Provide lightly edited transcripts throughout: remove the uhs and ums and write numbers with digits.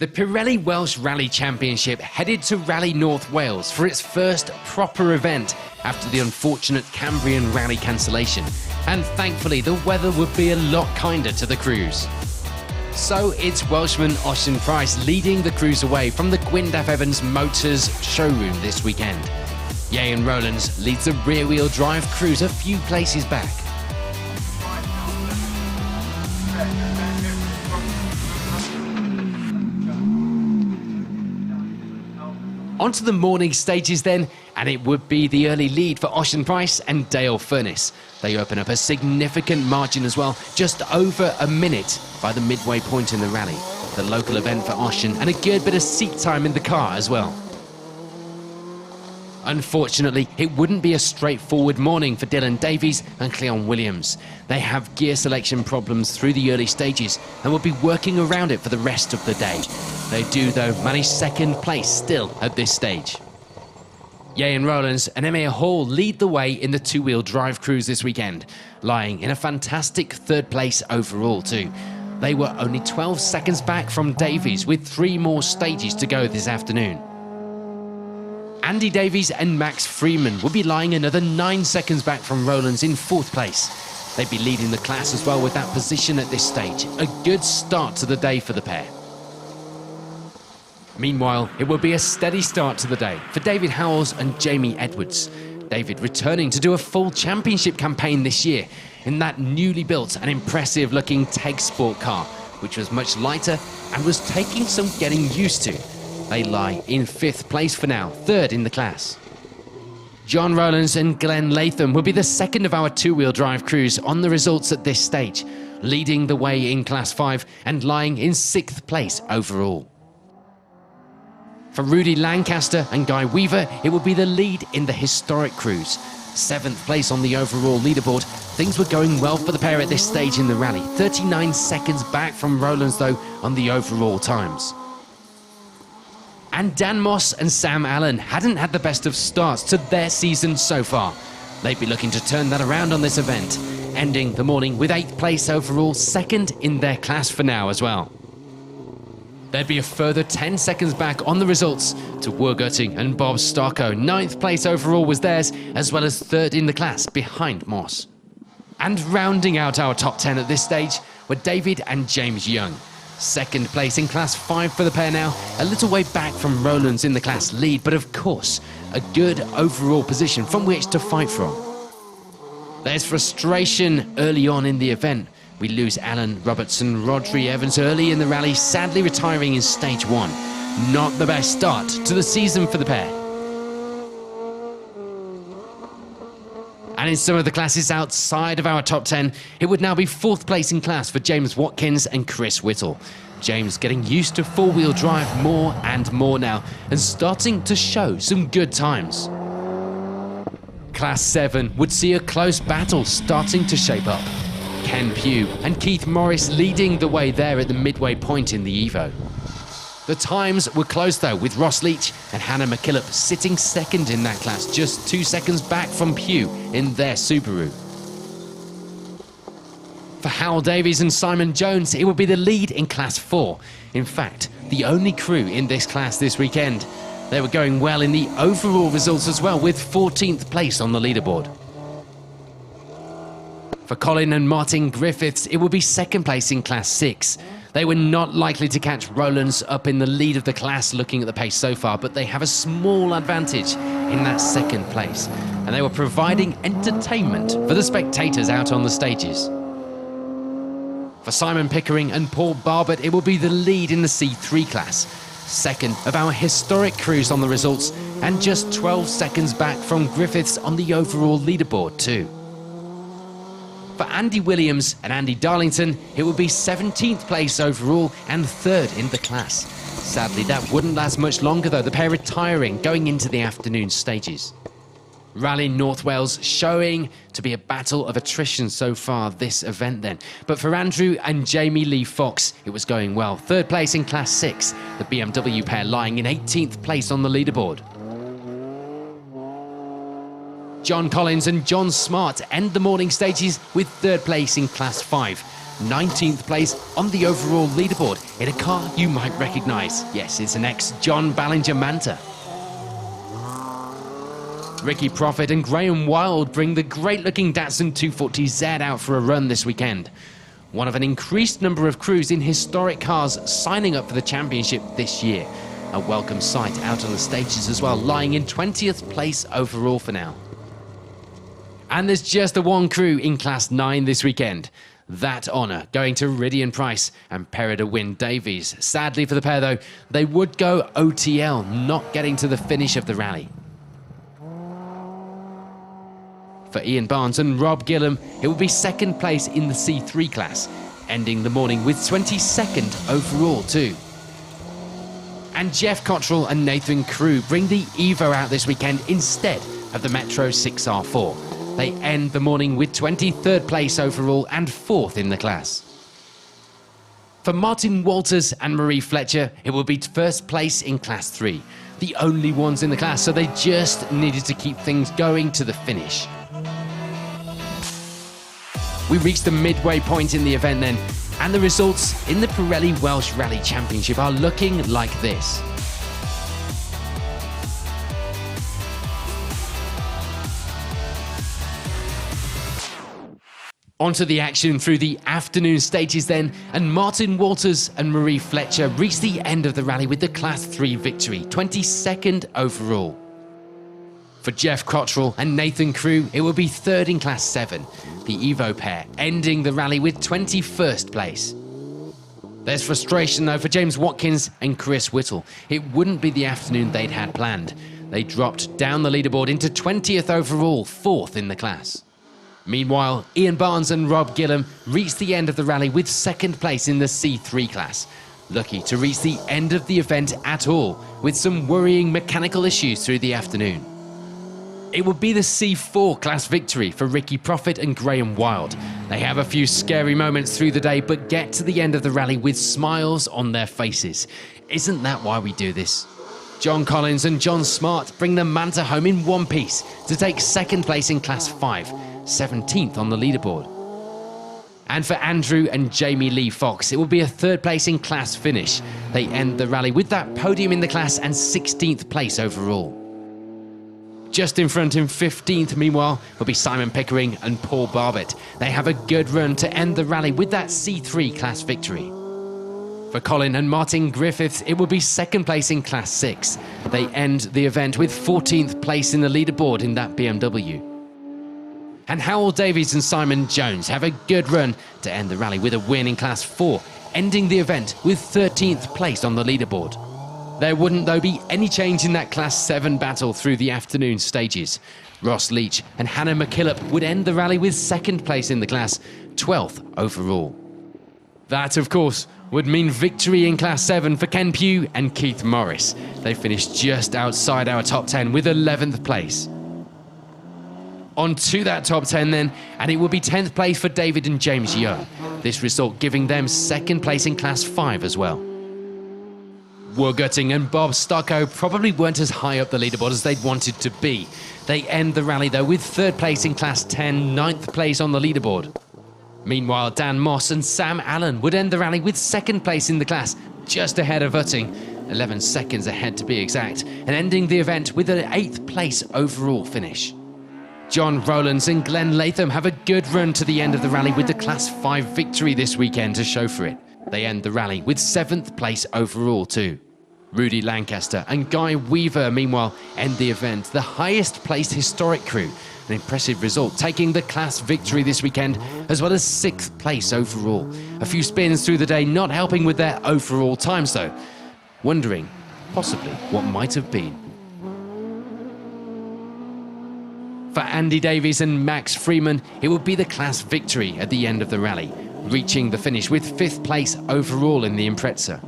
The Pirelli Welsh Rally Championship headed to Rally North Wales for its first proper event after the unfortunate Cambrian rally cancellation, and thankfully the weather would be a lot kinder to the crews. So it's Welshman Ossian Price leading the crews away from the Gwyndaf Evans Motors showroom this weekend. Ieuan Rowlands leads the rear-wheel drive crews a few places back. Onto the morning stages then, and it would be the early lead for Ossian Price and Dale Furness. They open up a significant margin as well, just over a minute by the midway point in the rally. The local event for Ossian, and a good bit of seat time in the car as well. Unfortunately, it wouldn't be a straightforward morning for Dylan Davies and Cleon Williams. They have gear selection problems through the early stages and will be working around it for the rest of the day. They do, though, manage second place still at this stage. Ieuan Rowlands and Emma Hall lead the way in the two-wheel drive crews this weekend, lying in a fantastic third place overall too. They were only 12 seconds back from Davies with 3 more stages to go this afternoon. Andy Davies and Max Freeman will be lying another 9 seconds back from Rowlands in 4th place. They'd be leading the class as well with that position at this stage. A good start to the day for the pair. Meanwhile, it will be a steady start to the day for David Howells and Jamie Edwards. David returning to do a full championship campaign this year in that newly built and impressive looking TEG Sport car, which was much lighter and was taking some getting used to. They lie in 5th place for now, 3rd in the class. John Rowlands and Glenn Latham will be the second of our two-wheel drive crews on the results at this stage, leading the way in Class 5 and lying in 6th place overall. For Rudy Lancaster and Guy Weaver, it will be the lead in the historic crews. 7th place on the overall leaderboard. Things were going well for the pair at this stage in the rally. 39 seconds back from Rowlands, though, on the overall times. And Dan Moss and Sam Allen hadn't had the best of starts to their season so far. They'd be looking to turn that around on this event, ending the morning with 8th place overall, 2nd in their class for now as well. There'd be a further 10 seconds back on the results to Wergutting and Bob Starko. 9th place overall was theirs, as well as 3rd in the class behind Moss. And rounding out our top 10 at this stage were David and James Young. 2nd place in Class 5 for the pair now, a little way back from Rowlands in the class lead, but of course, a good overall position from which to fight from. There's frustration early on in the event. We lose Alan Robertson, Rodri Evans early in the rally, sadly retiring in stage 1. Not the best start to the season for the pair. And in some of the classes outside of our top 10, it would now be 4th place in class for James Watkins and Chris Whittle. James getting used to 4-wheel drive more and more now, and starting to show some good times. Class 7 would see a close battle starting to shape up. Ken Pugh and Keith Morris leading the way there at the midway point in the Evo. The times were close though, with Ross Leach and Hannah McKillop sitting 2nd in that class, just 2 seconds back from Pugh in their Subaru. For Hal Davies and Simon Jones, it would be the lead in Class 4. In fact, the only crew in this class this weekend. They were going well in the overall results as well, with 14th place on the leaderboard. For Colin and Martin Griffiths, it would be 2nd place in Class 6. They were not likely to catch Rowlands up in the lead of the class looking at the pace so far, but they have a small advantage in that 2nd place, and they were providing entertainment for the spectators out on the stages. For Simon Pickering and Paul Barbett, it will be the lead in the C3 class. 2nd of our historic crews on the results, and just 12 seconds back from Griffiths on the overall leaderboard too. For Andy Williams and Andy Darlington, it will be 17th place overall and 3rd in the class. Sadly, that wouldn't last much longer though, the pair retiring going into the afternoon stages. Rally North Wales showing to be a battle of attrition so far this event then. But for Andrew and Jamie Lee Fox, it was going well. 3rd place in Class 6, the BMW pair lying in 18th place on the leaderboard. John Collins and John Smart end the morning stages with 3rd place in Class 5. 19th place on the overall leaderboard in a car you might recognise. Yes, it's an ex-John Ballinger Manta. Ricky Profit and Graham Wild bring the great-looking Datsun 240Z out for a run this weekend. One of an increased number of crews in historic cars signing up for the championship this year. A welcome sight out on the stages as well, lying in 20th place overall for now. And there's just the one crew in Class 9 this weekend. That honour going to Ridian Price and Perida Wynne Davies. Sadly for the pair though, they would go OTL, not getting to the finish of the rally. For Ian Barnes and Rob Gillam, it will be second place in the C3 class, ending the morning with 22nd overall too. And Jeff Cottrell and Nathan Crew bring the Evo out this weekend instead of the Metro 6R4. They end the morning with 23rd place overall and 4th in the class. For Martin Walters and Marie Fletcher, it will be first place in Class 3. The only ones in the class, so they just needed to keep things going to the finish. We reached the midway point in the event then, and the results in the Pirelli Welsh Rally Championship are looking like this. Onto the action through the afternoon stages then, and Martin Walters and Marie Fletcher reached the end of the rally with the Class 3 victory, 22nd overall. For Jeff Cottrell and Nathan Crew, it will be third in Class 7, the Evo pair ending the rally with 21st place. There's frustration though for James Watkins and Chris Whittle. It wouldn't be the afternoon they'd had planned. They dropped down the leaderboard into 20th overall, 4th in the class. Meanwhile, Ian Barnes and Rob Gillam reached the end of the rally with second place in the C3 class. Lucky to reach the end of the event at all, with some worrying mechanical issues through the afternoon. It would be the C4 class victory for Ricky Profit and Graham Wild. They have a few scary moments through the day, but get to the end of the rally with smiles on their faces. Isn't that why we do this? John Collins and John Smart bring the Manta home in one piece to take second place in Class 5, 17th on the leaderboard. And for Andrew and Jamie Lee Fox, it will be a third place in class finish. They end the rally with that podium in the class and 16th place overall. Just in front in 15th, meanwhile, will be Simon Pickering and Paul Barbett. They have a good run to end the rally with that C3 class victory. For Colin and Martin Griffiths, it will be second place in Class 6. They end the event with 14th place in the leaderboard in that BMW. And Howell Davies and Simon Jones have a good run to end the rally with a win in Class 4, ending the event with 13th place on the leaderboard. There wouldn't, though, be any change in that Class 7 battle through the afternoon stages. Ross Leach and Hannah McKillop would end the rally with second place in the class, 12th overall. That, of course, would mean victory in Class 7 for Ken Pugh and Keith Morris. They finished just outside our top 10 with 11th place. On to that top 10 then, and it will be 10th place for David and James Young. This result giving them second place in Class 5 as well. Woolgutting and Bob Stocko probably weren't as high up the leaderboard as they'd wanted to be. They end the rally though with third place in Class 10, 9th place on the leaderboard. Meanwhile, Dan Moss and Sam Allen would end the rally with second place in the class, just ahead of Utting, 11 seconds ahead to be exact, and ending the event with an 8th place overall finish. John Rowlands and Glenn Latham have a good run to the end of the rally with the Class 5 victory this weekend to show for it. They end the rally with 7th place overall too. Rudy Lancaster and Guy Weaver, meanwhile, end the event, the highest placed historic crew. An impressive result, taking the class victory this weekend, as well as 6th place overall. A few spins through the day not helping with their overall times though. Wondering, possibly, what might have been. For Andy Davies and Max Freeman, it would be the class victory at the end of the rally, reaching the finish with 5th place overall in the Impreza.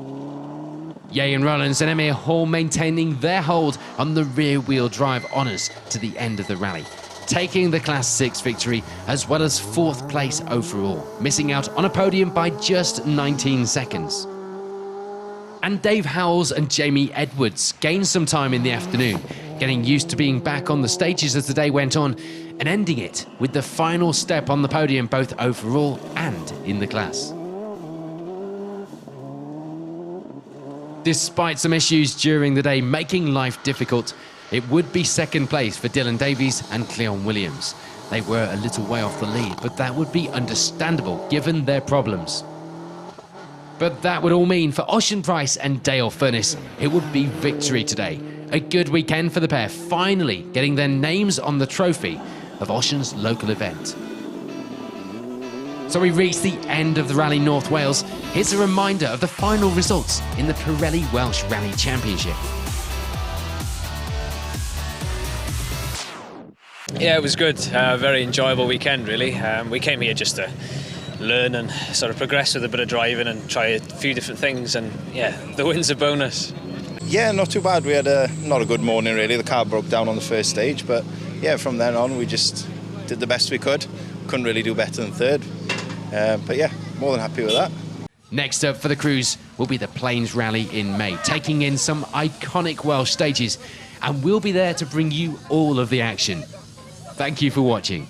Ian Rollins and Emir Hall maintaining their hold on the rear-wheel drive honours to the end of the rally, taking the Class 6 victory as well as 4th place overall, missing out on a podium by just 19 seconds. And Dave Howells and Jamie Edwards gained some time in the afternoon, getting used to being back on the stages as the day went on, and ending it with the final step on the podium both overall and in the class. Despite some issues during the day making life difficult, it would be second place for Dylan Davies and Cleon Williams. They were a little way off the lead, but that would be understandable given their problems. But that would all mean for Ocean Price and Dale Furness, it would be victory today. A good weekend for the pair, finally getting their names on the trophy of Ocean's local event. So we reach the end of the Rally North Wales. Here's a reminder of the final results in the Pirelli Welsh Rally Championship. Yeah, it was good. Very enjoyable weekend, really. We came here just to learn and sort of progress with a bit of driving and try a few different things, and yeah, the win's a bonus. Yeah, not too bad. We had not a good morning, really. The car broke down on the first stage, but yeah, from then on we just did the best we could. Couldn't really do better than third. But yeah, more than happy with that. Next up for the crews will be the Plains Rally in May, taking in some iconic Welsh stages, and we'll be there to bring you all of the action. Thank you for watching.